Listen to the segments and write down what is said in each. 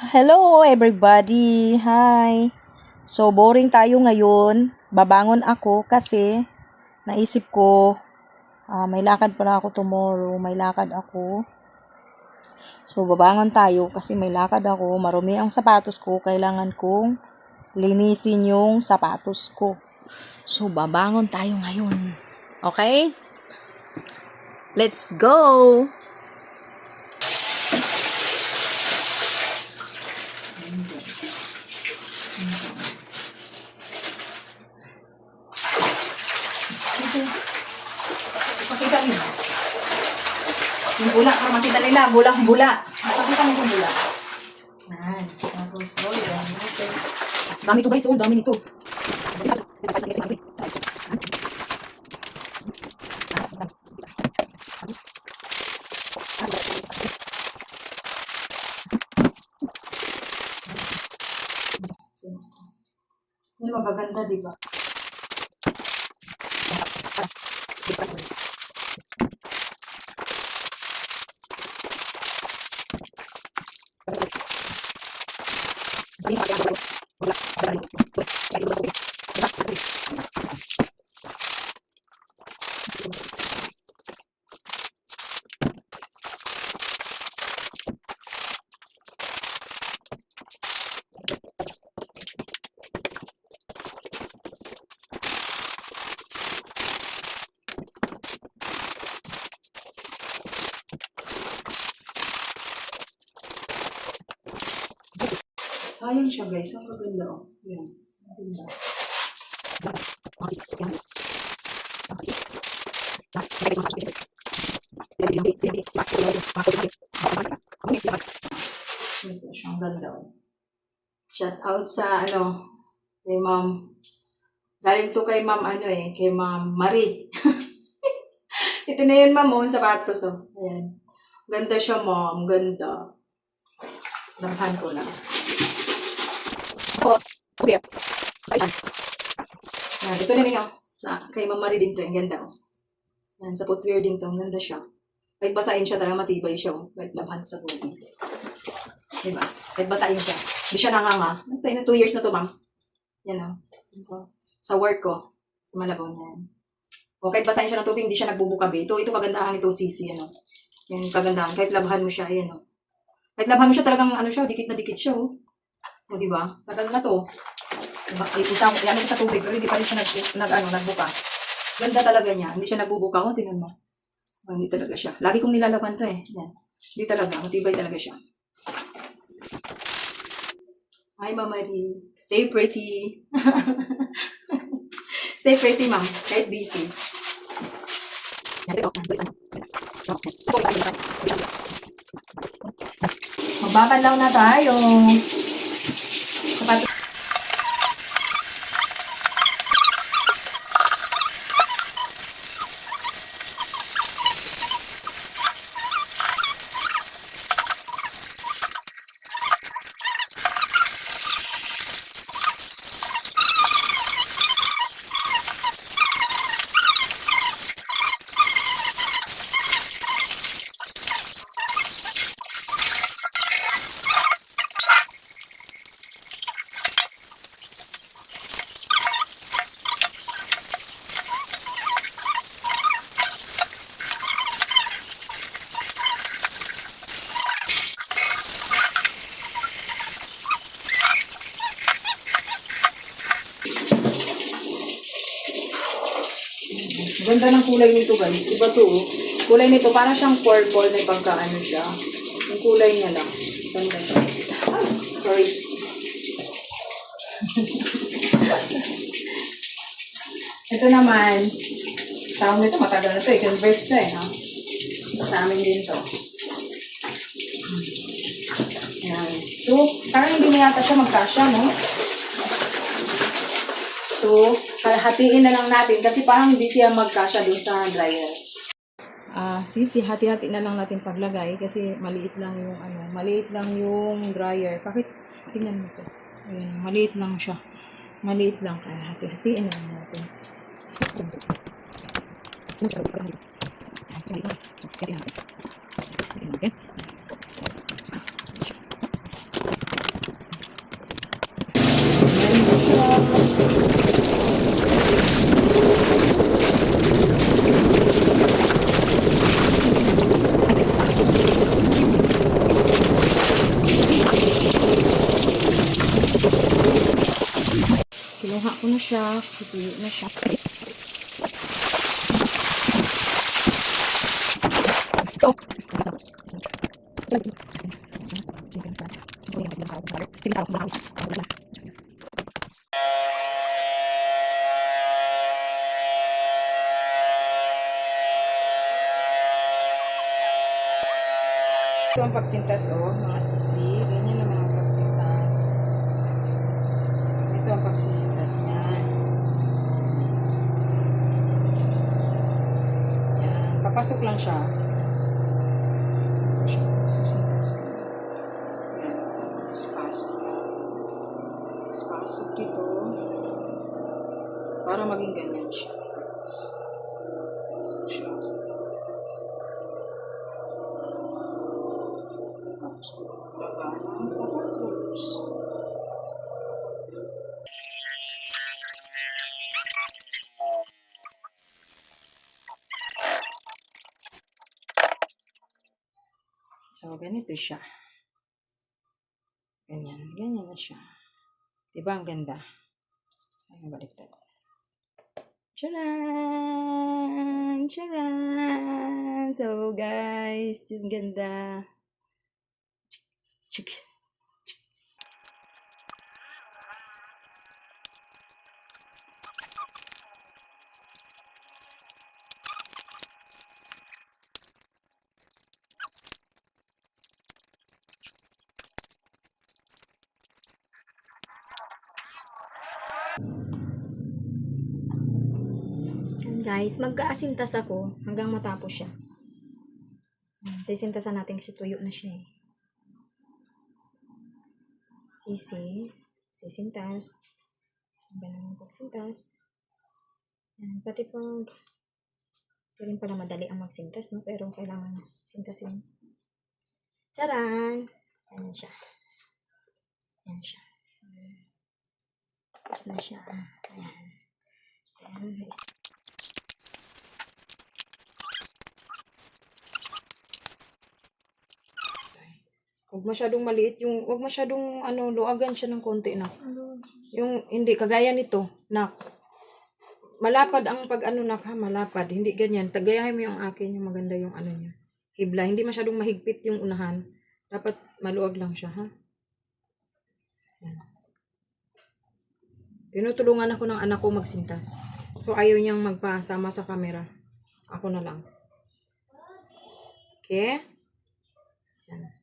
Hello everybody! Hi! So boring tayo ngayon. Babangon ako kasi naisip ko may lakad pala ako tomorrow. May lakad ako. So babangon tayo kasi may lakad ako. Marumi ang sapatos ko. Kailangan kong linisin yung sapatos ko. So babangon tayo ngayon. Okay? Let's go! Pakita mo. Yung bula, para makita nila. Bulang-bula. Pakita mo yung bula. Yan. Tapos, yan. Dami to guys. Dami nito. Ini magaganda, diba? Sayang siya guys, ang maganda oh. Yan, maganda. Ito siya, ang ganda oh. Shout out sa kay ma'am. Galing to kay ma'am kay ma'am Marie. Ito na yun ma'am, ang sapatos oh. Ayan. Ganda siya ma'am, ganda. Damhan ko lang. Okay. Ayan. Ito na rin kay Ma'am Marie din to. Ang ganda. Yan, sa footwear din to. Ang ganda siya. Kahit basahin siya, talaga matibay siya. Kahit labhan sa buhay. Diba? Kahit basahin siya. Hindi siya nanganga. Basta na 2 years na to, ma'am. Yan o. Sa work ko. Sa Malabon. Yan. O kahit basahin siya ng tubig, hindi siya nagbubukabe. Ito kagandahan nito, sisi. Yan kagandahan. Kahit labhan mo siya. Yan o. Kahit labhan mo siya, talagang dikit na dikit siya o. O, diba? Tagal na to. Isang, yan sa tubig, pero hindi pa rin siya nagbuka. Ganda talaga niya. Hindi siya nagbubuka. O, tingnan mo. O, hindi talaga siya. Lagi kong nilalaban to eh. Yan. Hindi talaga. Matibay talaga siya. Hi, Ma'am Marie. Stay pretty. Stay pretty, ma'am. Kahit busy. Magbabalaw na tayo. Sapatos. Ganda ng kulay nito guys. Iba to oh. Kulay nito parang siyang purple. May pagkaano siya. Yung kulay niya lang. Ganda siya. Ah, sorry. Ito naman. Tawag nito matagal na to eh. Converse to eh. No? Sa amin din to. Ayan. So, parang hindi na yata siya magkasya, no? So, hatiin na lang natin kasi parang hindi siya magkasya doon sa dryer. Hati-hati na lang natin paglagay kasi maliit lang yung dryer. Bakit? Tingnan mo to. Ayan, maliit lang siya. Maliit lang kaya hati-hatiin na lang natin. Ako na siya. Tuyo na siya. So, ito ang pagsintas, mga sisi. Ganyan ang mga pagsintas. Ito ang pagsisintas niya. Yan. Papasok lang siya. Ito siya. Pagsisintas ko. Yan. Tapos, pasok lang. Tapos, pasok dito. Para maging ganyan siya. Tapos, pasok siya. Tapos, labanan sa patrons. So, ganito siya. Ganyan. Ganyan na siya. Diba ang ganda? Ayun, baliktad. Charan! Charan! So, guys, yung ganda. Chik. Guys, mag-aasintas ako hanggang matapos siya. Sisintasan natin kasi tuyo na siya eh. Sisintas. Ganun ang pagsintas. Pati pag, hindi rin pala madali ang magsintas, no? Pero kailangan sintasin. Charan! Ayan siya. Ayan siya. Tapos na siya. Ayan. Ayan. Huwag masyadong maliit yung, huwag masyadong luagan siya ng konti na. Yung hindi kagaya nito, nak. Malapad ang pag nak ha, malapad. Hindi ganyan. Tagayahin mo yung akin, yung maganda yung niya. Hibla, hindi masyadong mahigpit yung unahan. Dapat maluwag lang siya ha. Yan. Tinutulungan ako ng anak ko magsintas. So ayaw niyang magpasama sa camera. Ako na lang. Okay? Yan.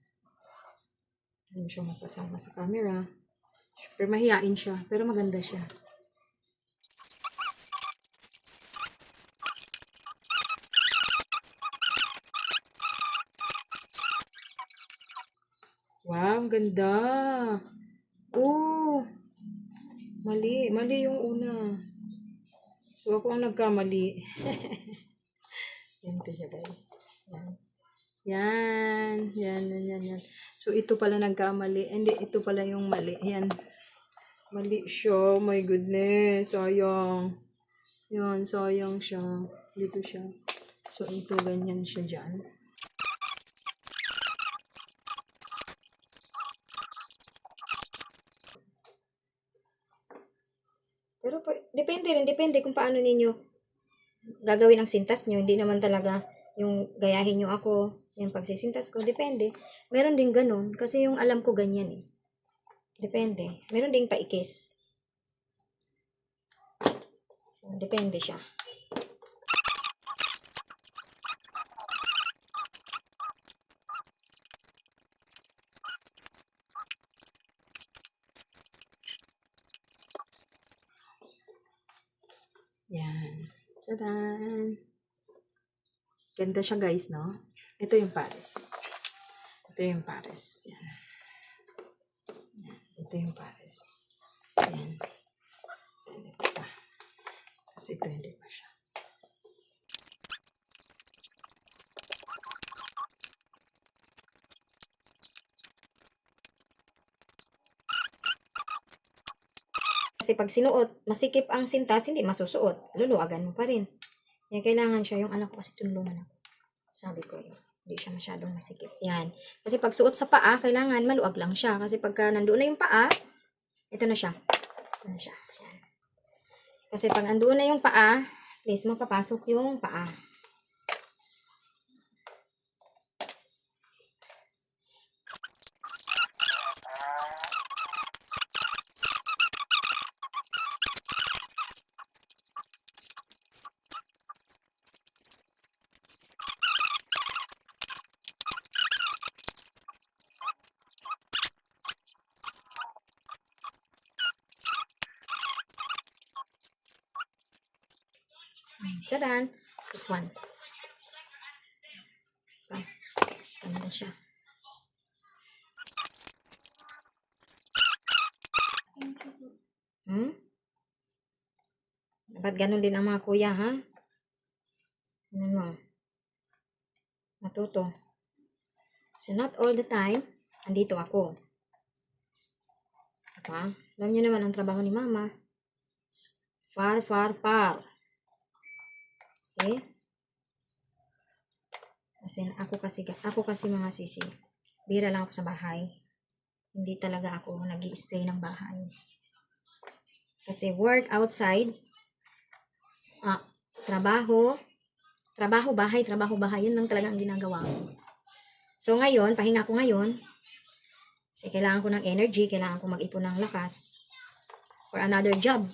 Hindi siya magpasama sa camera. Pero mahihain siya. Pero maganda siya. Wow, ang ganda. Oh, mali. Mali yung una. So, ako ang nagkamali. Ganito siya, guys. Yan. Yan. So, ito pala nagkamali. Hindi, ito pala yung mali. Yan. Mali siya. My goodness. Sayang. Yan, sayang siya. Dito siya. So, ito, ganyan siya dyan. Pero depende kung paano ninyo gagawin ang sintas nyo. Hindi naman talaga yung gayahin nyo ako, yung pagsisintas ko. Depende. Meron din ganun. Kasi yung alam ko ganyan eh. Depende. Meron ding paikis. Depende siya. Yan. Tadaan! Ganda siya, guys, no? Ito yung Paris. Ito yung Paris. Yan. Yan. Ito yung Paris. Yan. Ito pa. Tapos ito hindi pa siya. Kasi pag sinuot, masikip ang sintas, hindi masusuot. Luluwagan mo pa rin. Kaya kailangan siya, yung anak ko kasi tunlungan ako. Sabi ko yun. Hindi siya masyadong masikip. Yan. Kasi pag suot sa paa, kailangan maluwag lang siya. Kasi pagka nandoon na yung paa, ito na siya. Ito na siya. Yan. Kasi pag andoon na yung paa, at least mapapasok yung paa. Tadaan! This one. Ganyan siya. Dapat ganun din ang mga kuya, ha? Ano mo? Matuto. So, not all the time, andito ako. Diba? Alam niyo naman ang trabaho ni mama. Far, far, far. See? Kasi ako kasi mga sisi. Bira lang ako sa bahay. Hindi talaga ako nag-i-stay ng bahay. Kasi work outside, trabaho, bahay, yun lang talaga ang ginagawa ko. So ngayon, pahinga ko ngayon, kasi kailangan ko ng energy, kailangan ko mag-ipon ng lakas for another job.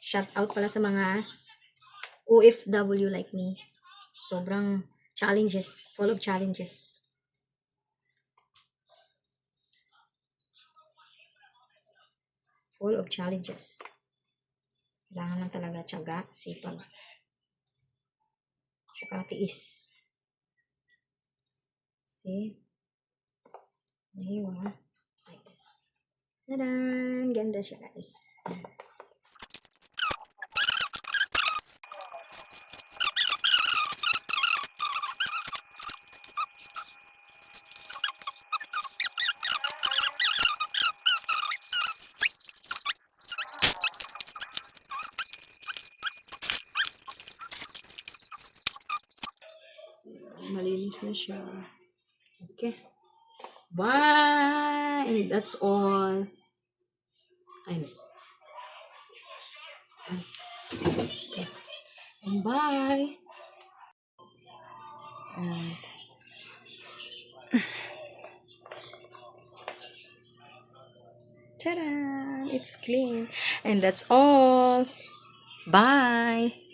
Shout out pala sa mga OFW like me. Sobrang challenges, full of challenges. Kailangan lang talaga tiyaga, sipag. Saka tiis. See? Diba? Like this. Tadaan! Ganda siya, guys. Malinis na siya. Okay. Bye! And that's all. Okay. And bye! And ta-da! It's clean. And that's all. Bye!